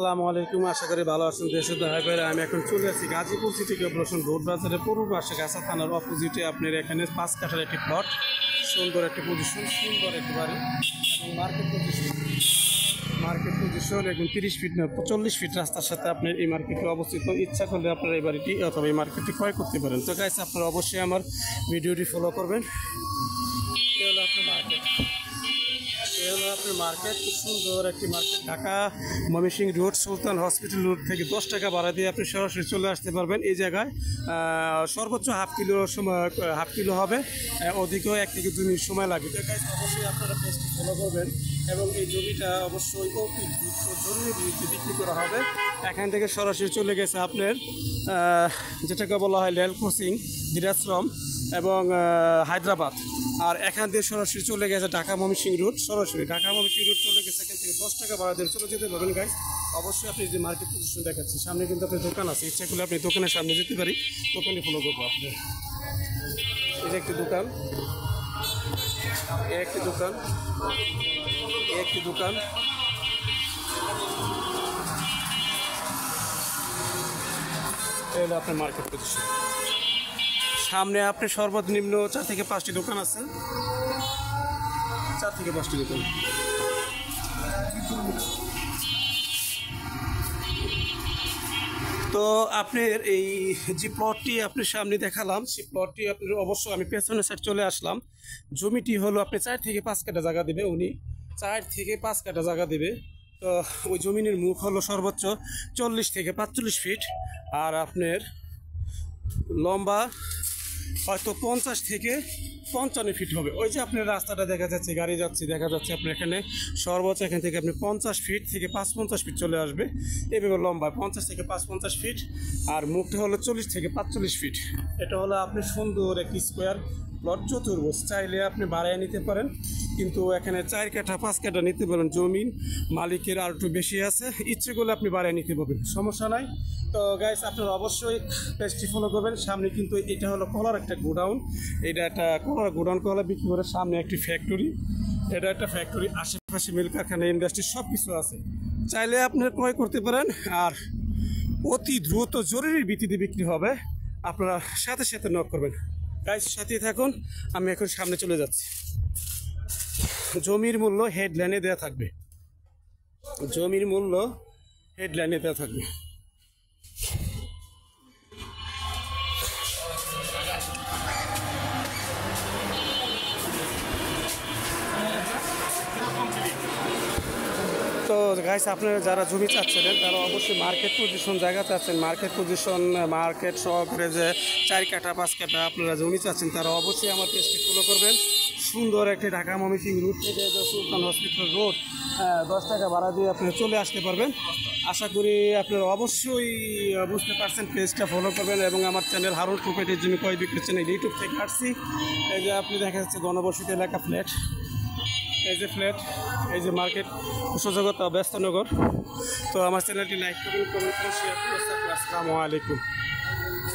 আসসালামু আলাইকুম, আশা করি ভালো আছেন। দেশে দেখা করে আমি এখন চলে আসছি গাজীপুর সিটি কর্পোরেশন রোড বাজারের পূর্ব পাশে গাছা থানার অপোজিটে। আপনার এখানে 5 কাঠার একটি প্লট, সুন্দর একটি পজিশন, সুন্দর একটি বাড়ি এবং মার্কেট পজিশন এবং 30 ফিট না 40 ফিট রাস্তার সাথে আপনার এই মার্কেটে অবস্থিত। ইচ্ছা করলে আপনারা এই বাড়িটি অথবা এই মার্কেটটি ক্রয় করতে পারেন। তো গাইস, আপনারা অবশ্যই আমার ভিডিওটি ফলো করবেন। এই হলো আপনার মার্কেট, খুব সুন্দর একটি মার্কেট। ঢাকা ময়মনসিংহ রোড সুলতান হসপিটাল রোড থেকে 10 টাকা ভাড়া দিয়ে আপনি সরাসরি চলে আসতে পারবেন। এই জায়গায় সর্বোচ্চ হাফ কিলো হবে, অধিকও 1 থেকে 2 মিনিট সময় লাগে। অবশ্যই আপনারা পেজটি ফলো করবেন এবং এই জমিটা অবশ্যই অতি জরুরি বিক্রি করা হবে। এখান থেকে সরাসরি চলে গেছে আপনার যেটাকে বলা হয় রেল ক্রসিং, দিনাজপুর এবং হায়দ্রাবাদ। আর এখান থেকে সরাসরি চলে গেছে ঢাকা ময়মনসিংহ রোড, সরাসরি ঢাকা ময়মনসিংহ রোড চলে গেছে। এখান থেকে 10 টাকা ভাড়া দিয়ে চলে যেতে পারবেন। গাইস, অবশ্যই আপনি যে মার্কেট পজিশন দেখাচ্ছি, সামনে কিন্তু আপনার দোকান আছে। ইচ্ছা করলে আপনি দোকানের সামনে যেতে পারি, দোকানে ফলো করবো আপনার। এই যে একটি দোকান, একটি দোকান এই হলো আপনার মার্কেট পজিশন। সামনে আপনি সর্বনিম্ন 4 থেকে 5টি দোকান আছে, 4 থেকে 5টি দোকান। তো আপনার এই যে প্লটটি আপনার সামনে দেখালাম, সেই প্লটটি আপনার অবশ্যই আমি পেছনের সাইড চলে আসলাম। জমিটি হলো আপনি 4 থেকে 5 কাঠা জায়গা দেবে, উনি 4 থেকে 5 কাঠা জায়গা দেবে। তো ওই জমিনের মুখ হলো সর্বোচ্চ 40 থেকে 45 ফিট, আর আপনার লম্বা হয়তো 50 থেকে 55 ফিট হবে। ওই যে আপনার রাস্তাটা দেখা যাচ্ছে, গাড়ি যাচ্ছে দেখা যাচ্ছে, আপনার এখানে সর্বোচ্চ এখান থেকে আপনি 50 ফিট থেকে 55 ফিট চলে আসবে। এভাবে লম্বা 50 থেকে 55 ফিট, আর মুখটা হলো 40 থেকে 45 ফিট। এটা হলো আপনি সুন্দর একটি স্কোয়ার প্লট, চতুর্ভুজ। চাইলে আপনি বাড়ায় নিতে পারেন, কিন্তু এখানে 4 কাঠা 5 কাঠা নিতে পারেন। জমিন মালিকের আর একটু বেশি আছে, ইচ্ছে করলে আপনি বাড়ায় নিতে পারবেন, সমস্যা নাই। তো গাইস, আপনারা অবশ্যই পেজটি ফলো করবেন। সামনে কিন্তু এটা হলো কলার একটা গোডাউন, এটা একটা কলার গোডাউন, কলা বিক্রি করে সামনে একটি ফ্যাক্টরি, এটা একটা ফ্যাক্টরি, আশেপাশে মিল কারখানা, ইন্ডাস্ট্রি সব কিছু আছে। চাইলে আপনারা ক্রয় করতে পারেন, আর অতি দ্রুত জরুরি ভিত্তিতে বিক্রি হবে। আপনারা সাথে সাথে নক করবেন। গাইস, সাথে থাকুন, আমি এখন সামনে চলে যাচ্ছি। জমির মূল্য হেডলাইনে দেওয়া থাকবে, জমির মূল্য হেডলাইনে দেওয়া থাকবে। তো গাইস, আপনারা যারা জমি চাচ্ছিলেন তারা অবশ্যই মার্কেট পজিশন জায়গা চাচ্ছেন, মার্কেট পজিশন, মার্কেট সহকারে যে 4 কাঠা 5 কাঠা আপনারা জমি চাচ্ছেন, তারা অবশ্যই আমার পেজটি ফলো করবেন। সুন্দর একটি ঢাকা ময়মনসিংহ রোড থেকে সুলতান হসপিটাল রোড 10 টাকা ভাড়া দিয়ে আপনি চলে আসতে পারবেন। আশা করি আপনারা অবশ্যই বুঝতে পারছেন। পেজটা ফলো করবেন এবং আমার চ্যানেল হারুন প্রপার্টির জমি ক্রয় বিক্রি চ্যানেল ইউটিউব থেকে আসছি। এই যে আপনি দেখা যাচ্ছে ঘনবসতি এলাকা ফ্ল্যাট, এই যে ফ্ল্যাট, এই যে মার্কেট, কুশজগৎ ব্যস্তনগর। তো আমার চ্যানেলটি লাইক করুন, কমেন্ট করুন, শেয়ার করুন। আসসালামু আলাইকুম।